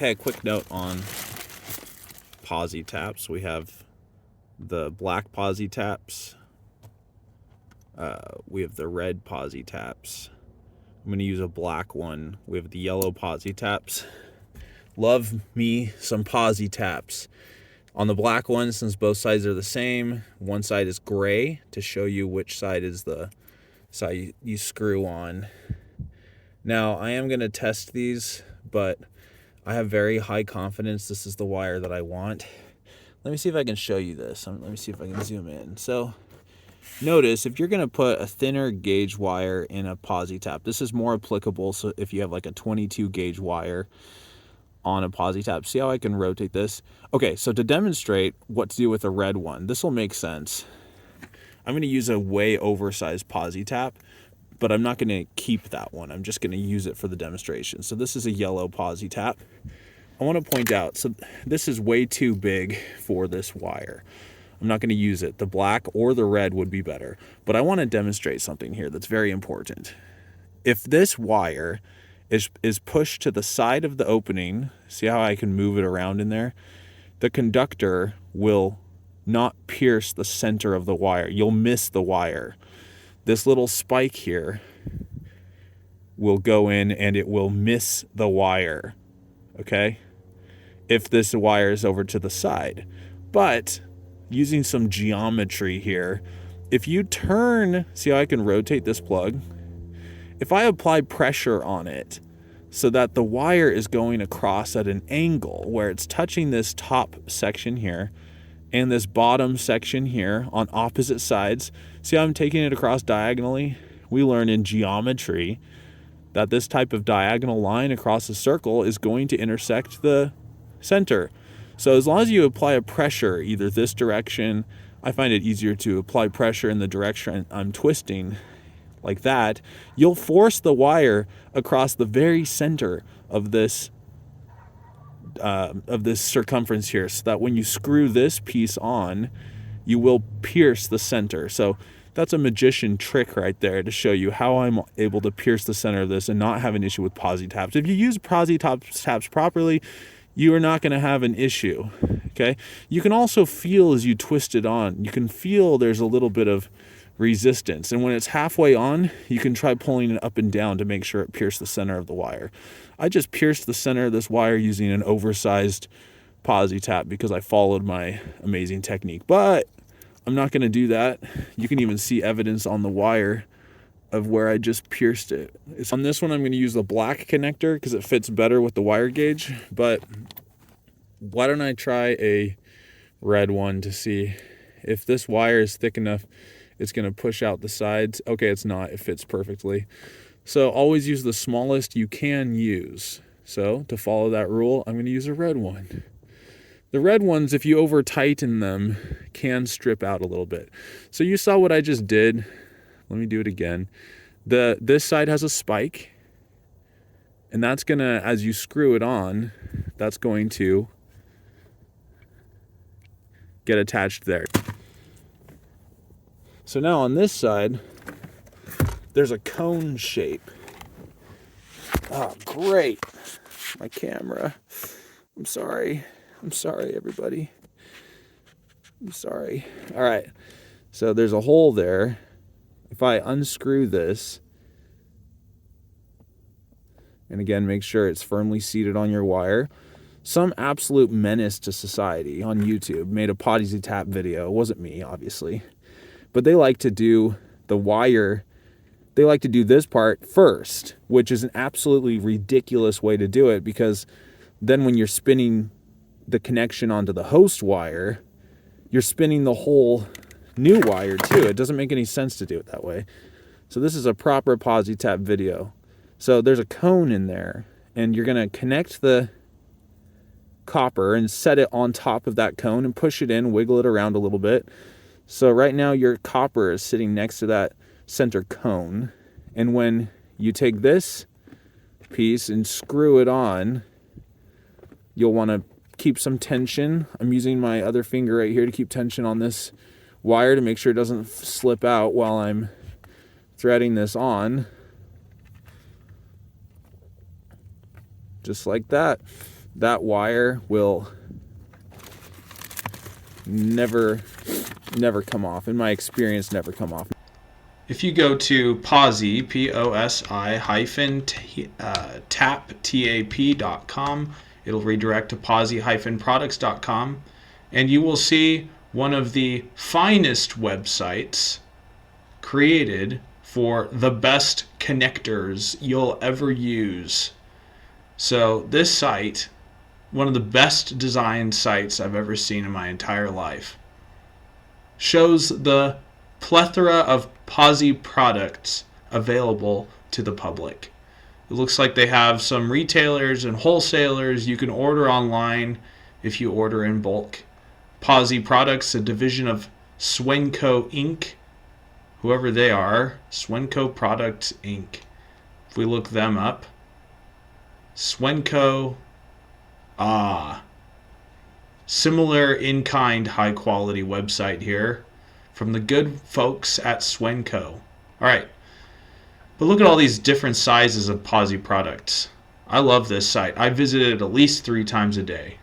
Okay, a quick note on Posi-taps. We have the black Posi-taps. We have the red Posi-taps. I'm going to use a black one. We have the yellow Posi-taps. Love me some Posi-taps. On the black one, since both sides are the same, one side is gray to show you which side is the side you screw on. Now, I am going to test these, but I have very high confidence this is the wire that I want. Let me see if I can show you this. Let me see if I can zoom in. So notice if you're going to put a thinner gauge wire in a Posi-tap, this is more applicable. So if you have like a 22 gauge wire on a Posi-tap, see how I can rotate this? Okay, so to demonstrate what to do with a red one, this will make sense. I'm going to use a way oversized Posi-tap, but I'm not going to keep that one. I'm just going to use it for the demonstration. So this is a yellow Posi-tap. I want to point out, so this is way too big for this wire. I'm not going to use it. The black or the red would be better. But I want to demonstrate something here that's very important. If this wire is pushed to the side of the opening, see how I can move it around in there? The conductor will not pierce the center of the wire. You'll miss the wire. This little spike here will go in and it will miss the wire, okay? If this wire is over to the side. But using some geometry here, if you turn, see how I can rotate this plug? If I apply pressure on it so that the wire is going across at an angle where it's touching this top section here and this bottom section here on opposite sides, see how I'm taking it across diagonally? We learn in geometry that this type of diagonal line across a circle is going to intersect the center. So as long as you apply a pressure either this direction, I find it easier to apply pressure in the direction I'm twisting like that, you'll force the wire across the very center of this circumference here, so that when you screw this piece on, you will pierce the center. So that's a magician trick right there to show you how I'm able to pierce the center of this and not have an issue with Posi-taps. If you use Posi-taps properly, you are not going to have an issue, okay? You can also feel as you twist it on, you can feel there's a little bit of resistance. And when it's halfway on, you can try pulling it up and down to make sure it pierces the center of the wire. I just pierced the center of this wire using an oversized Posi-tap because I followed my amazing technique. But I'm not going to do that. You can even see evidence on the wire of where I just pierced it. On this one, I'm going to use the black connector because it fits better with the wire gauge. But why don't I try a red one to see if this wire is thick enough, it's going to push out the sides. Okay, it's not. It fits perfectly. So always use the smallest you can use. So to follow that rule, I'm going to use a red one. The red ones, if you over tighten them, can strip out a little bit. So you saw what I just did. Let me do it again. This side has a spike, and that's gonna, as you screw it on, that's going to get attached there. So now on this side, there's a cone shape. Oh, great. My camera. I'm sorry, everybody. I'm sorry. All right. So there's a hole there. If I unscrew this, and again, make sure it's firmly seated on your wire. Some absolute menace to society on YouTube made a Posi-tap video. It wasn't me, obviously. But they like to do the wire, they like to do this part first, which is an absolutely ridiculous way to do it, because then when you're spinning the connection onto the host wire, you're spinning the whole new wire too. It doesn't make any sense to do it that way. So this is a proper Posi-tap video. So there's a cone in there, and you're going to connect the copper and set it on top of that cone and push it in, wiggle it around a little bit. So right now your copper is sitting next to that center cone. And when you take this piece and screw it on, you'll want to keep some tension. I'm using my other finger right here to keep tension on this wire to make sure it doesn't slip out while I'm threading this on. Just like that. that wire will never come off. In my experience, never come off. If you go to Posi, P-O-S-I hyphen tap, T-A-P.com, it'll redirect to Posi-products.com, and you will see one of the finest websites created for the best connectors you'll ever use. So this site, one of the best designed sites I've ever seen in my entire life, shows the plethora of Posi products available to the public. It looks like they have some retailers and wholesalers. You can order online if you order in bulk. Posi Products, a division of Swenco Inc., whoever they are, Swenco Products Inc. If we look them up, Swenco, similar in-kind high-quality website here from the good folks at Swenco. All right, but look at all these different sizes of Posi products. I love this site. I visit it at least 3 times a day.